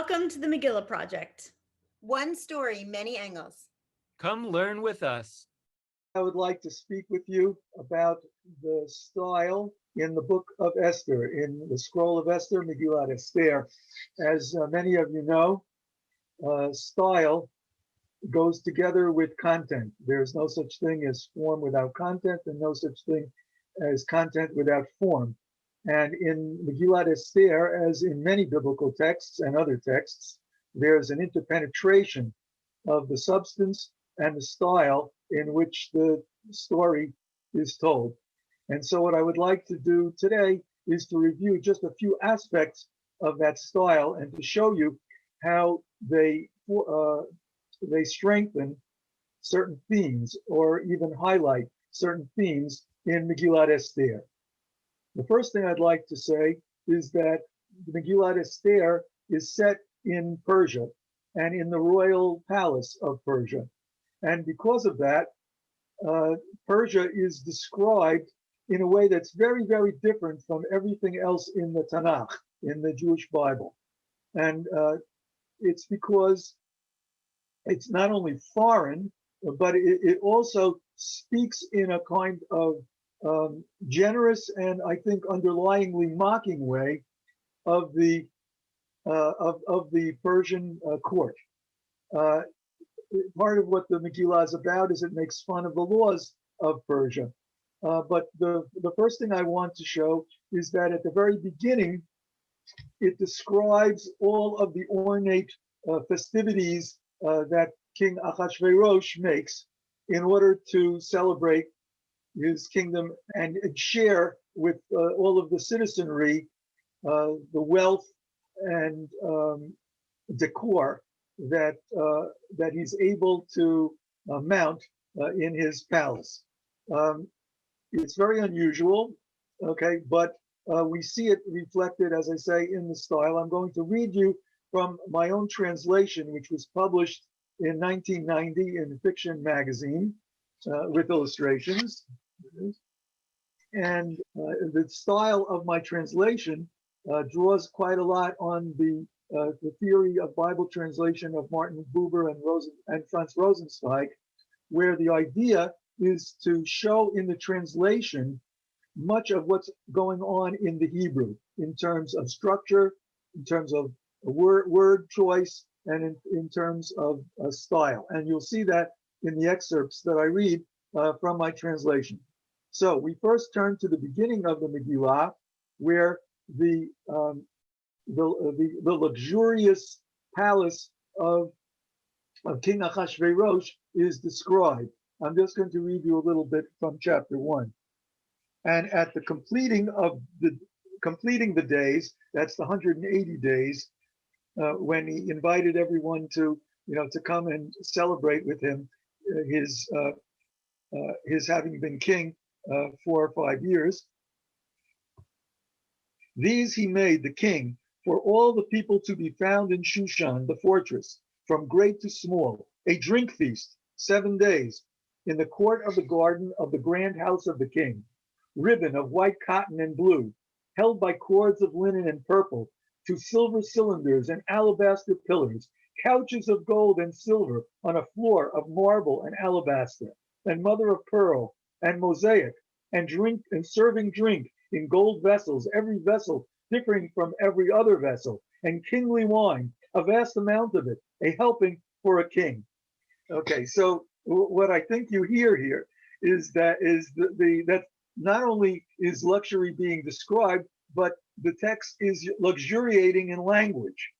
Welcome to the Megillah Project. One story, many angles. Come learn with us. I would like to speak with you about the style in the book of Esther, in the scroll of Esther, Megillah Esther. As many of you know, style goes together with content. There's no such thing as form without content, and no such thing as content without form. And in Megillah Esther, as in many biblical texts and other texts, there's an interpenetration of the substance and the style in which the story is told. And so what I would like to do today is to review just a few aspects of that style and to show you how they strengthen certain themes or even highlight certain themes in Megillah Esther. The first thing I'd like to say is that Megillah Esther is set in Persia and in the royal palace of Persia. And because of that, Persia is described in a way that's very, very different from everything else in the Tanakh, in the Jewish Bible. And it's because it's not only foreign, but it also speaks in a kind of generous and I think underlyingly mocking way of the Persian court. Part of what the Megillah is about is it makes fun of the laws of Persia. But the first thing I want to show is that at the very beginning, it describes all of the ornate festivities that King Ahasuerus makes in order to celebrate his kingdom and share with all of the citizenry the wealth and decor that he's able to mount in his palace. It's very unusual, okay, but we see it reflected, as I say, in the style. I'm going to read you from my own translation, which was published in 1990 in Fiction magazine with illustrations. And the style of my translation draws quite a lot on the theory of Bible translation of Martin Buber and Franz Rosenzweig, where the idea is to show in the translation much of what's going on in the Hebrew in terms of structure, in terms of word choice, and in terms of style. And you'll see that in the excerpts that I read from my translation. So we first turn to the beginning of the Megillah, where the luxurious palace of King Ahasuerus is described. I'm just going to read you a little bit from chapter 1. And at the completing the days, that's the 180 days, when he invited everyone to come and celebrate with him his having been king 4 or 5 years. These he made the king for all the people to be found in Shushan, the fortress, from great to small, a drink feast, 7 days, in the court of the garden of the grand house of the king, ribbon of white cotton and blue, held by cords of linen and purple, to silver cylinders and alabaster pillars, couches of gold and silver on a floor of marble and alabaster, and mother of pearl and mosaic, and serving drink in gold vessels, every vessel differing from every other vessel, and kingly wine, a vast amount of it, a helping for a king. Okay, so what I think you hear here is that not only is luxury being described, but the text is luxuriating in language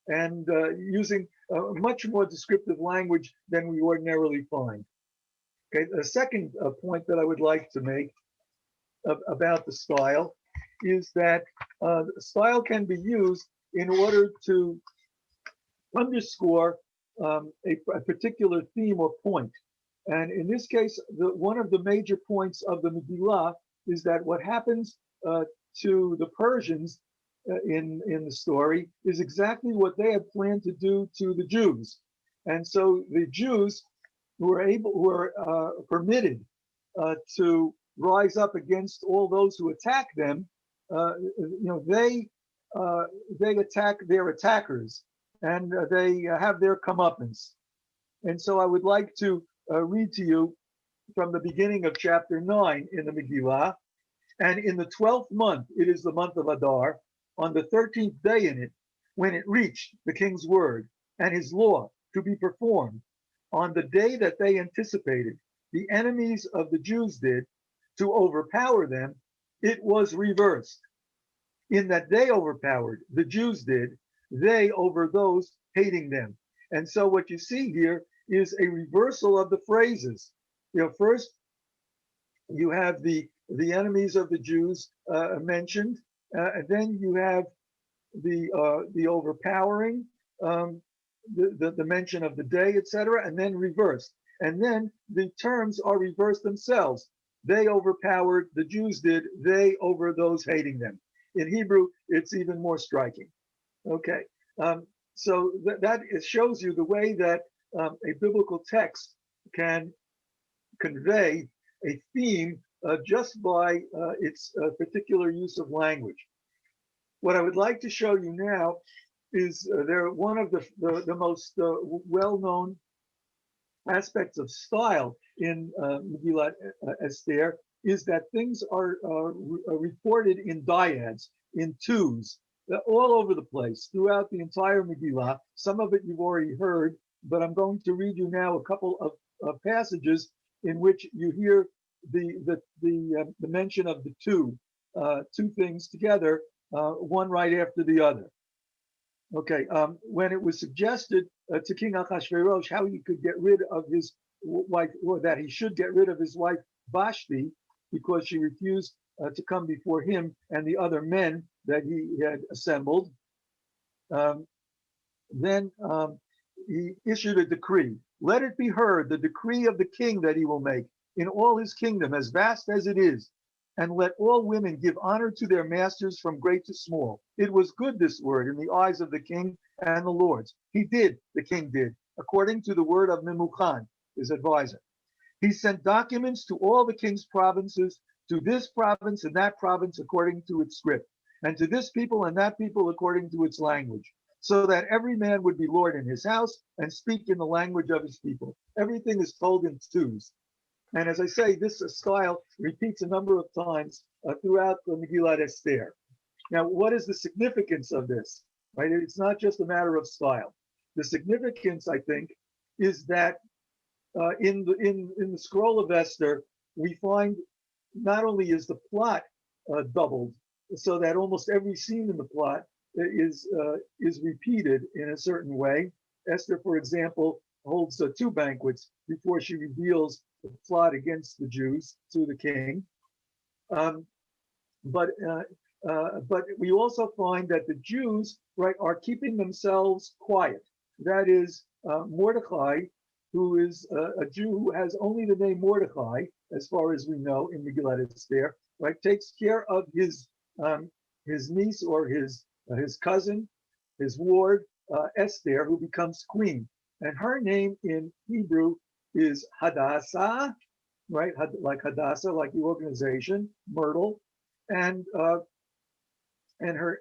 and using much more descriptive language than we ordinarily find. Okay, a second point that I would like to make about the style is that style can be used in order to underscore a particular theme or point. And in this case, one of the major points of the Megillah is that what happens to the Persians in the story is exactly what they had planned to do to the Jews. And so the Jews who are permitted to rise up against all those who attack them, they attack their attackers, and they have their comeuppance. And so I would like to read to you from the beginning of chapter 9 in the Megillah. And in the 12th month, it is the month of Adar, on the 13th day in it, when it reached the king's word and his law to be performed, on the day that they anticipated, the enemies of the Jews did, to overpower them, it was reversed. In that they overpowered, the Jews did, they over those hating them. And so what you see here is a reversal of the phrases. First you have the enemies of the Jews mentioned, and then you have the overpowering, the mention of the day, etc., and then reversed. And then the terms are reversed themselves. They overpowered, the Jews did, they over those hating them. In Hebrew, it's even more striking. Okay, so that shows you the way that a biblical text can convey a theme just by its particular use of language. What I would like to show you now is one of the most well-known aspects of style in Megillah Esther is that things are reported in dyads, in twos, all over the place throughout the entire Megillah. Some of it you've already heard, but I'm going to read you now a couple of passages in which you hear the mention of the two things together, one right after the other. Okay, when it was suggested to King Ahasuerus how he could get rid of his wife, or that he should get rid of his wife Vashti, because she refused to come before him and the other men that he had assembled, then he issued a decree. Let it be heard, the decree of the king that he will make in all his kingdom, as vast as it is, and let all women give honor to their masters from great to small. It was good, this word, in the eyes of the king and the lords. He did, the king did, according to the word of Memucan, his advisor. He sent documents to all the king's provinces, to this province and that province according to its script, and to this people and that people according to its language, so that every man would be lord in his house and speak in the language of his people. Everything is told in twos. And as I say, this style repeats a number of times throughout the Megillah Esther. Now, what is the significance of this? Right? It's not just a matter of style. The significance, I think, is that in the scroll of Esther, we find not only is the plot doubled, so that almost every scene in the plot is repeated in a certain way. Esther, for example, holds 2 banquets before she reveals the plot against the Jews to the king. But we also find that the Jews, right, are keeping themselves quiet. That is, Mordecai, who is a Jew who has only the name Mordecai, as far as we know in Megillah Esther, right, takes care of his niece or his cousin, his ward, Esther, who becomes queen. And her name in Hebrew is Hadassah, right? Like Hadassah, like the organization, Myrtle, and her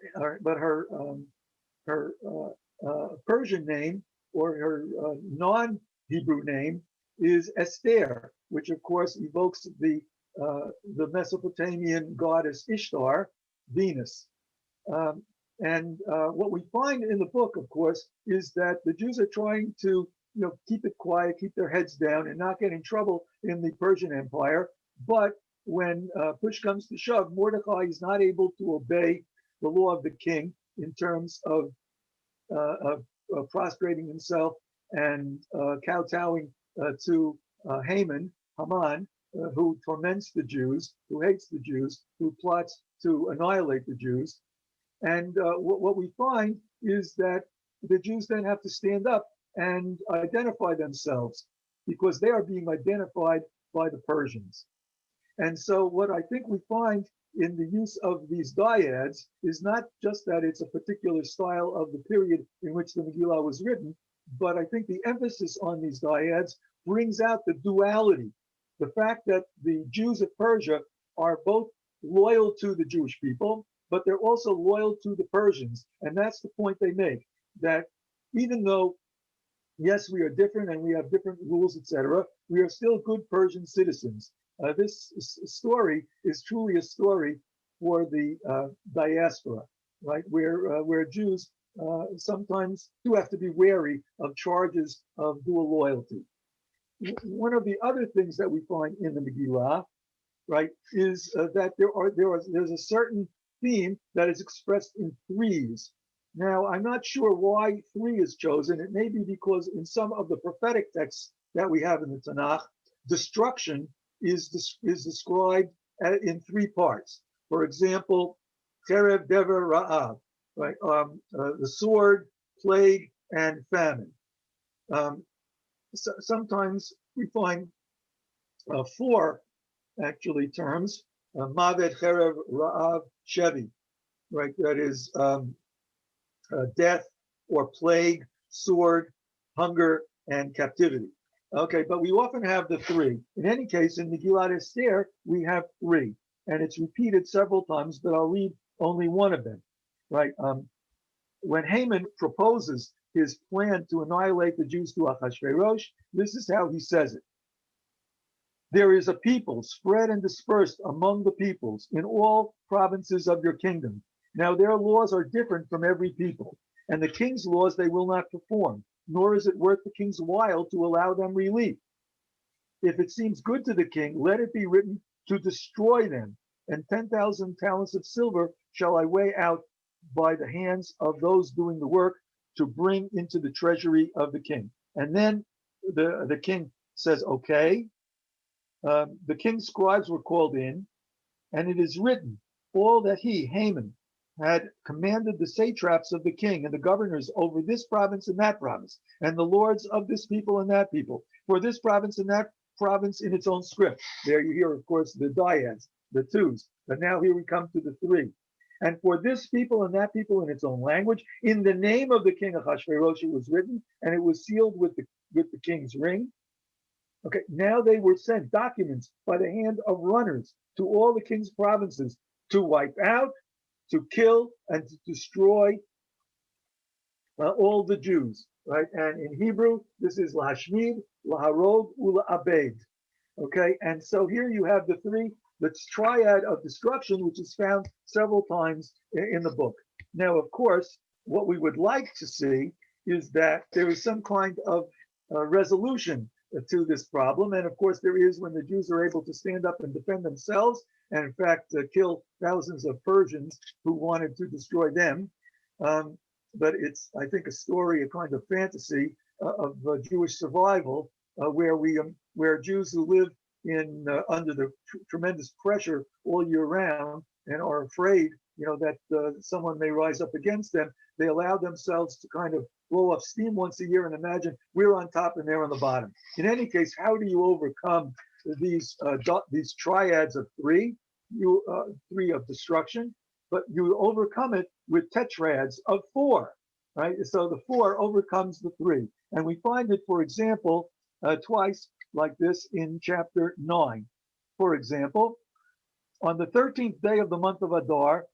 Persian name, or her non-Hebrew name, is Esther, which of course evokes the Mesopotamian goddess Ishtar, Venus. What we find in the book, of course, is that the Jews are trying to, keep it quiet, keep their heads down, and not get in trouble in the Persian Empire. But when push comes to shove, Mordecai is not able to obey the law of the king in terms of prostrating himself and kowtowing to Haman, who torments the Jews, who hates the Jews, who plots to annihilate the Jews. And what we find is that the Jews then have to stand up and identify themselves, because they are being identified by the Persians. And so what I think we find in the use of these dyads is not just that it's a particular style of the period in which the Megillah was written, but I think the emphasis on these dyads brings out the duality, the fact that the Jews of Persia are both loyal to the Jewish people, but they're also loyal to the Persians. And that's the point they make, that even though, yes, we are different and we have different rules, etc., we are still good Persian citizens. This story is truly a story for the diaspora, right? Where Jews sometimes do have to be wary of charges of dual loyalty. One of the other things that we find in the Megillah, right, is that there's a certain theme that is expressed in threes. Now, I'm not sure why three is chosen. It may be because in some of the prophetic texts that we have in the Tanakh, destruction is described in three parts. For example, Cherev, Dever, Ra'av, right? The sword, plague, and famine. Sometimes we find four actually terms, Mavet, Cherev, Ra'av, Shevi, right? That is death or plague, sword, hunger, and captivity. Okay, but we often have the three. In any case, in Megillat Esther, we have three, and it's repeated several times, but I'll read only one of them, right? When Haman proposes his plan to annihilate the Jews to Achashverosh, this is how he says it. There is a people spread and dispersed among the peoples in all provinces of your kingdom. Now their laws are different from every people, and the king's laws they will not perform, nor is it worth the king's while to allow them relief. If it seems good to the king, let it be written to destroy them, and 10,000 talents of silver shall I weigh out by the hands of those doing the work to bring into the treasury of the king. And then the king says, okay. The king's scribes were called in, and it is written, all that he, Haman, had commanded the satraps of the king and the governors over this province and that province, and the lords of this people and that people, for this province and that province in its own script. There you hear, of course, the dyads, the twos, but now here we come to the three. And for this people and that people in its own language, in the name of the king Achashverosh it was written, and it was sealed with the king's ring. Okay, now they were sent documents by the hand of runners to all the king's provinces to wipe out, to kill, and to destroy all the Jews, right? And in Hebrew, this is lahashmid, laharog, ula'abed. Okay, and so here you have the triad of destruction, which is found several times in the book. Now, of course, what we would like to see is that there is some kind of resolution to this problem. And of course, there is when the Jews are able to stand up and defend themselves, and in fact, kill thousands of Persians who wanted to destroy them. But it's, I think, a story, a kind of fantasy of Jewish survival, where Jews who live in under the tremendous pressure all year round and are afraid, that someone may rise up against them, they allow themselves to kind of blow off steam once a year and imagine we're on top and they're on the bottom. In any case, how do you overcome these triads of three of destruction? But you overcome it with tetrads of four, right? So the four overcomes the three. And we find it, for example, twice like this in chapter 9. For example, on the 13th day of the month of Adar,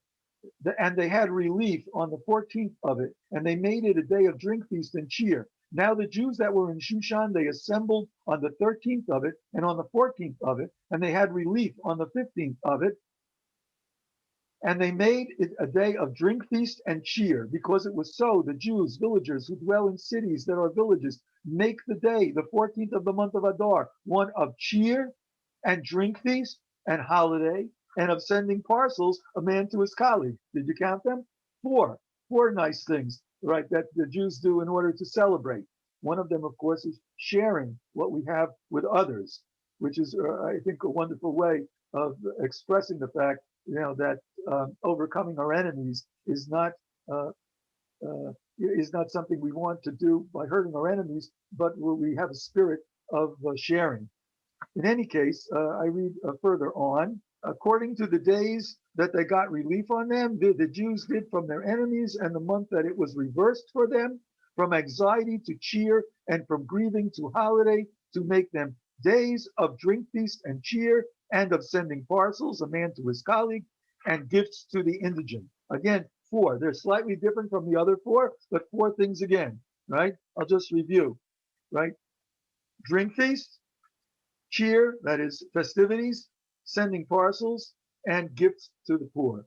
and they had relief on the 14th of it, and they made it a day of drink feast and cheer. Now the Jews that were in Shushan, they assembled on the 13th of it and on the 14th of it, and they had relief on the 15th of it. And they made it a day of drink feast and cheer, because it was so the Jews, villagers who dwell in cities that are villages, make the day, the 14th of the month of Adar, one of cheer and drink feast and holiday, and of sending parcels, a man to his colleague. Did you count them? Four nice things, right, that the Jews do in order to celebrate. One of them, of course, is sharing what we have with others, which is, I think, a wonderful way of expressing the fact, that overcoming our enemies is not something we want to do by hurting our enemies, but we have a spirit of sharing. In any case, I read further on. According to the days that they got relief on them, the Jews did from their enemies, and the month that it was reversed for them, from anxiety to cheer, and from grieving to holiday, to make them days of drink feast and cheer, and of sending parcels, a man to his colleague, and gifts to the indigent. Again, four. They're slightly different from the other four, but four things again. right? I'll just review, right? Drink feast, cheer, that is festivities, sending parcels, and gifts to the poor.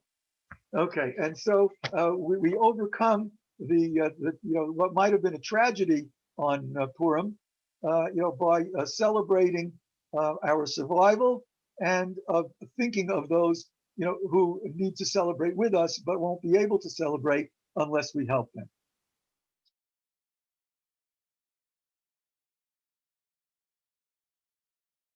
Okay, and so we overcome what might have been a tragedy on Purim, by celebrating our survival and thinking of those who need to celebrate with us but won't be able to celebrate unless we help them.